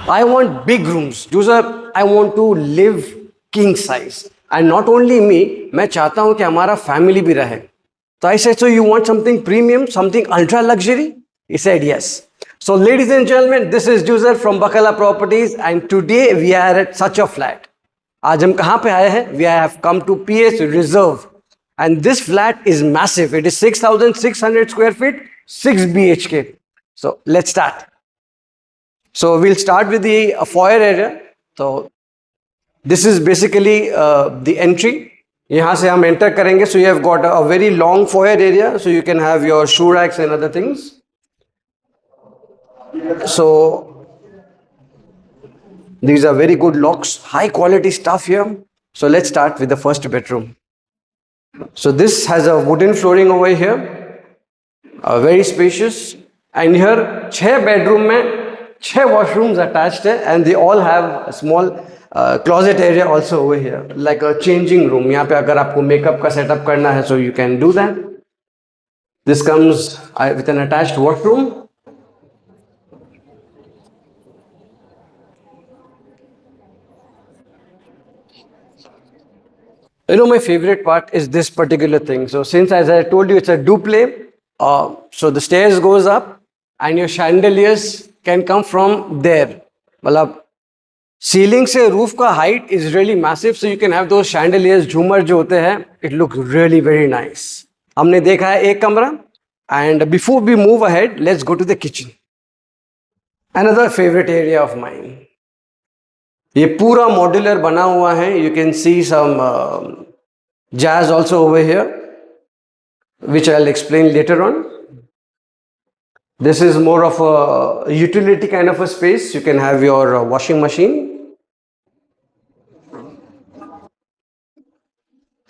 I want big rooms. Joseph, I want to live king size. And not only me, मैं चाहता हूं कि हमारा family भी रहे. So I said, so you want something premium, something ultra luxury? He said yes. So ladies and gentlemen, this is Joseph from Bakala Properties and today we are at such a flat. आज हम कहाँ पे आए हैं? We have come to PS Reserve. And this flat is massive. It is 6,600 square feet, 6 BHK. So let's start. So we'll start with the foyer area. So this is basically the entry. यहाँ से हम enter करेंगे. So you have got a very long foyer area. So you can have your shoe racks and other things. So these are very good locks, high quality stuff here. So let's start with the first bedroom. So this has a wooden flooring over here, very spacious. And here 6 bedroom में 6 washrooms attached है, and they all have a small closet area also over here, like a changing room. यहाँ पे अगर आपको makeup का setup करना है, so you can do that. This comes with an attached washroom. You know, my favorite part is this particular thing. So since, as I told you, it's a duplex, so the stairs goes up and your chandeliers can come from there. मतलब ceiling से roof का height is really massive, so you can have those chandeliers, झूमर जो होते हैं, it looks really very nice. हमने देखा है एक कमरा, and before we move ahead, let's go to the kitchen. Another favorite area of mine. ये पूरा मॉड्यूलर बना हुआ है. You can see some jazz also over here, which I'll explain later on. This is more of a utility kind of a space. You can have your washing machine.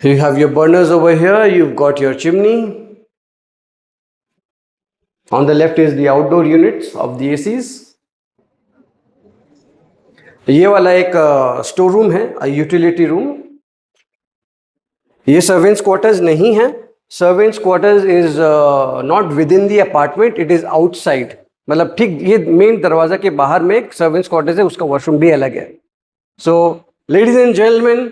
You have your burners over here. You've got your chimney. On the left is the outdoor units of the ACs. ये वाला एक store room है, utility room. ये servants quarters नहीं है. Servants quarters is not with in the apartment, it is outside. मतलब ठीक ये मेन दरवाजा के बाहर में एक सर्वेंट्स क्वार्टर्स है, उसका वॉशरूम भी अलग है. So ladies and gentleman,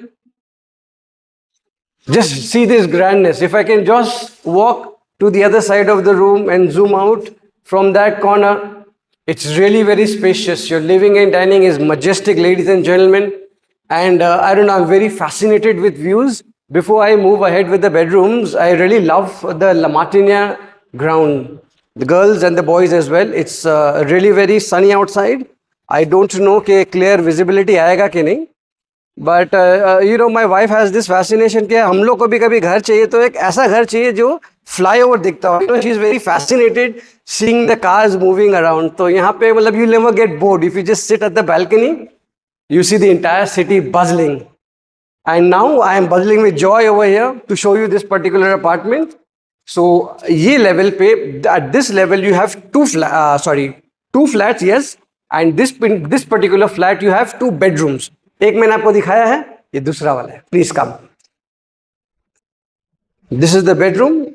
just see this grandness. If I can just walk to the other side of the room and zoom out from that corner. It's really very spacious. Your living and dining is majestic, ladies and gentlemen. And I don't know, I'm very fascinated with views. Before I move ahead with the bedrooms, I really love the La Martinia ground. The girls and the boys as well. It's really very sunny outside. I don't know कि clear visibility आएगा कि नहीं. But you know, my wife has this fascination कि हम लोग को भी कभी घर चाहिए तो एक ऐसा घर चाहिए जो flyover दिखता हो. You know, she is very fascinated seeing the cars moving around. तो यहाँ पे मतलब you never get bored. If you just sit at the balcony, you see the entire city buzzing. And now I am buzzing with joy over here to show you this particular apartment. So ये level पे, at this level you have two flats, yes. And this particular flat you have 2 bedrooms. एक मैंने आपको दिखाया है, ये दूसरा वाला है. Please come. This is the bedroom.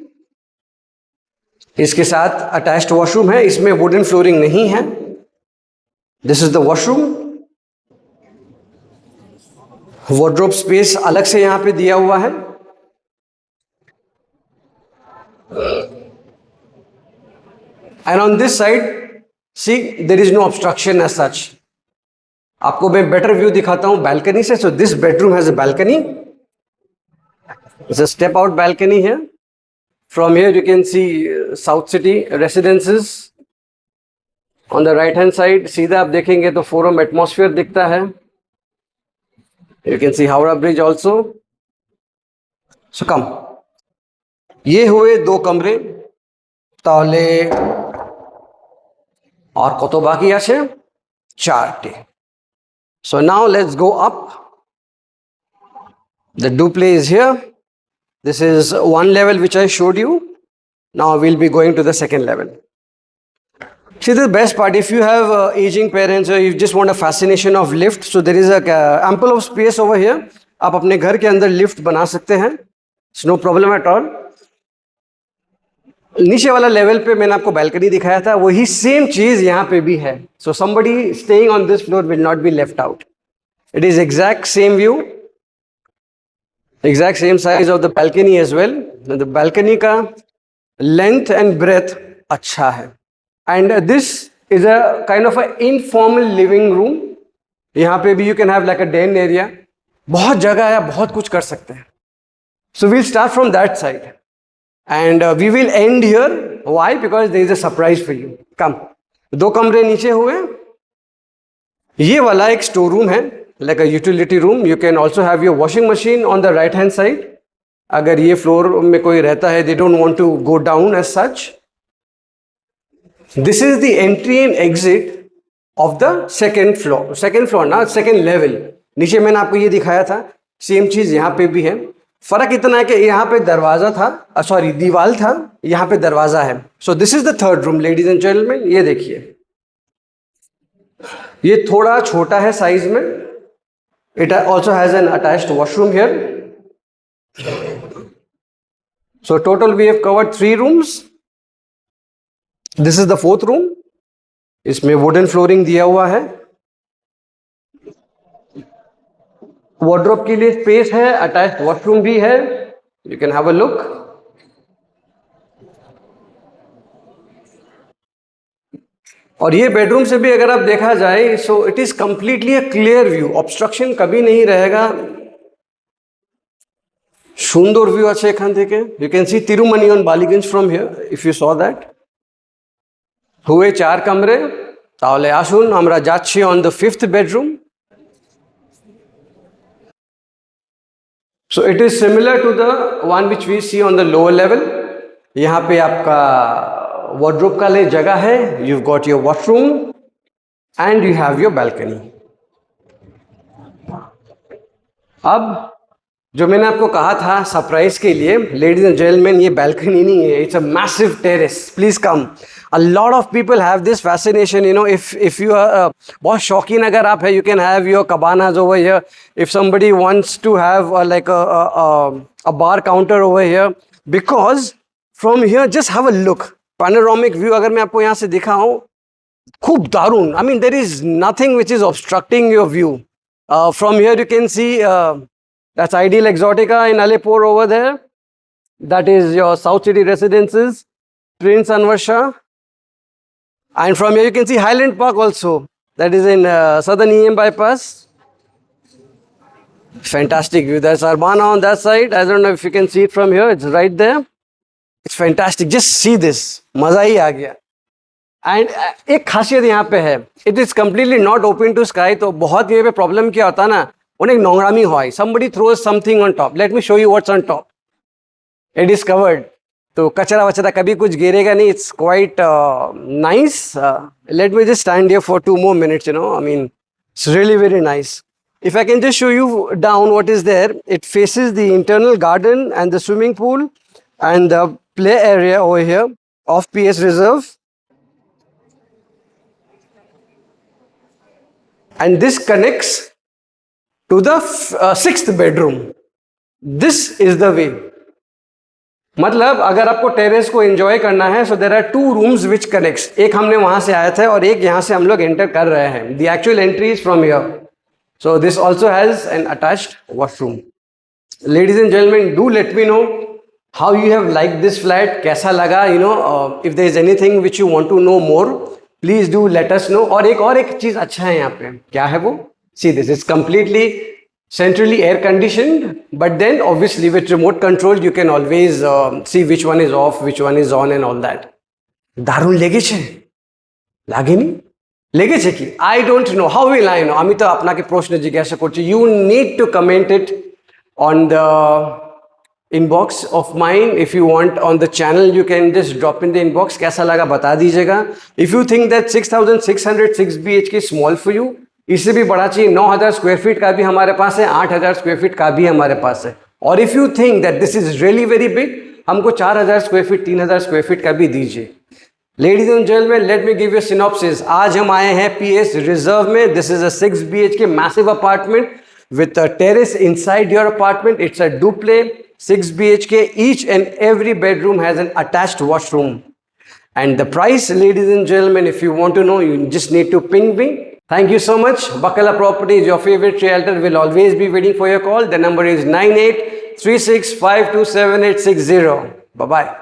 इसके साथ अटैच्ड वॉशरूम है. इसमें वुडन फ्लोरिंग नहीं है. This is the washroom. Wardrobe space अलग से यहां पे दिया हुआ है. And on this side see there is no obstruction as such. आपको मैं बेटर व्यू दिखाता हूं बैल्कनी से. So this bedroom has a balcony. It's a step out balcony है. From here you can see South City residences. On the right hand side सीधा आप देखेंगे तो Forum atmosphere दिखता है. You can see Howrah Bridge also. So come. ये हुए 2 कमरे. তাহলে और কত বাকি আছে? 4টে. So now let's go up. The duplex is here. This is one level which I showed you. Now we'll be going to the second level. See, the best part, if you have aging parents or you just want a fascination of lift, so there is a ample of space over here. आप अपने घर के अंदर lift बना सकते हैं. It's no problem at all. नीचे वाला लेवल पे मैंने आपको बैल्कनी दिखाया था, वही सेम चीज यहाँ पे भी है. So somebody staying on this floor will not be left out. It is exact same view, exact same size of the balcony as well. The balcony का लेंथ एंड ब्रेथ अच्छा है. And this is a kind of a informal living room. यहाँ पे भी you can have like a den area. बहुत जगह है, बहुत कुछ कर सकते हैं. So we'll start from that side and we will end here. Why? Because there is a surprise for you. Come. 2 कमरे नीचे हुए. ये वाला एक स्टोर रूम है, like a utility room. You can also have your washing machine on the right hand side. अगर ये floor में कोई रहता है, they don't want to go down as such. This is the entry and exit of the second floor. Second floor ना, second level. नीचे मैंने आपको ये दिखाया था, सेम चीज यहाँ पे भी है. फर्क इतना है कि यहाँ पे दरवाजा था, सॉरी दीवार था, यहाँ पे दरवाजा है. So this is the third room ladies and gentleman. ये देखिए, ये थोड़ा छोटा है साइज में. It also has an attached washroom here. So total we have covered 3 rooms. This is the 4th room. इसमें वुडन फ्लोरिंग दिया हुआ है. वार्डरोब के लिए स्पेस है, अटैच्ड वॉशरूम भी है. You can have a look. और ये बेडरूम से भी अगर आप देखा जाए, so it is completely a clear view. Obstruction कभी नहीं रहेगा. সুন্দর ভিউ আছে এখান থেকে. ইউ ক্যান সি তিরুমনি on Ballygunge from here if you saw that. हुए 4 कमरे. তাহলে আসুন আমরা যাচ্ছি on the 5th bedroom. So it is similar to the one which we see on the lower level. यहाँ पे आपका wardrobe का लिए जगह है. You've got your washroom and you have your balcony. अब जो मैंने आपको कहा था सरप्राइज के लिए, ladies and gentlemen, ये balcony नहीं है. It's a massive terrace. Please come. A lot of people have this fascination, you know, if you are बहुत शौकीन अगर आप है, you can have your cabanas over here. If somebody wants to have like a bar counter over here, because from here just have a look. Panoramic view अगर मैं आपको यहाँ से दिखाऊं, खूब दारुण. I mean, there is nothing which is obstructing your view. From here you can see that's Ideal Exotica in Alipur over there. That is your South City Residences, Prince Anwar Shah. And from here you can see Highland Park also. That is in Southern EM bypass. Fantastic view. There's Urbana on that side. I don't know if you can see it from here. It's right there. It's fantastic. Just see this. मजा ही आ गया. And एक खासियत यहाँ पे है, it is completely not open to sky. तो बहुत ये पे प्रॉब्लम क्या होता है ना, उन्हें नोंगरामी हुआ है. Somebody throws something on top. Let me show you what's on top. It is covered. तो कचरा वचरा कभी कुछ गिरेगा नहीं. It's quite nice. Let me just stand here for 2 more minutes, you know. I mean, it's really very nice. If I can just show you down what is there, it faces the internal garden and the swimming pool and the play area over here of PS Reserve. And this connects to the 6th bedroom. This is the way. मतलब अगर आपको terrace को enjoy करना है, so there are 2 rooms which connects. एक हमने वहां से आए थे और एक यहाँ से हम लोग एंटर कर रहे हैं. The actual entry is from here. So this also has an attached washroom. Ladies and gentleman, do let me know how you have like this flat. कैसा लगा, you know. If there is anything which you want to know more, please do let us know. और एक चीज अच्छा है यहाँ पे. क्या है वो? See this is completely centrally air conditioned, but then obviously with remote control you can always see which one is off, which one is on and all that. দারুণ লেগেছে? লাগেনি? লেগেছে কি? I don't know. How will I know? আমি তো আপনাকে প্রশ্ন জিজ্ঞাসা করছি. You need to comment it on the inbox of mine. If you want on the channel, you can just drop in the inbox. कैसा लगा बता दीजिएगा. If you think that 6,600 6 BHK small for you, इससे भी बड़ा चाहिए, 9,000 square feet का भी हमारे पास है, 8,000 स्क्वायर फीट का भी हमारे पास है. और if you think that this is really very big, हमको 4,000 स्क्वायर फीट 3,000 स्क्वायर फीट का भी दीजिए. Ladies and gentleman, let me give you synopsis. आज हम आए हैं PS रिजर्व में. This is a 6 BHK massive apartment with a terrace inside your apartment. It's a duplex, 6 BHK, each and every bedroom has an attached washroom. And the price, ladies and gentlemen, if you want to know, you just need to ping me. Thank you so much. Bakala Properties, your favorite realtor, will always be waiting for your call. The number is 9836527860. Bye-bye.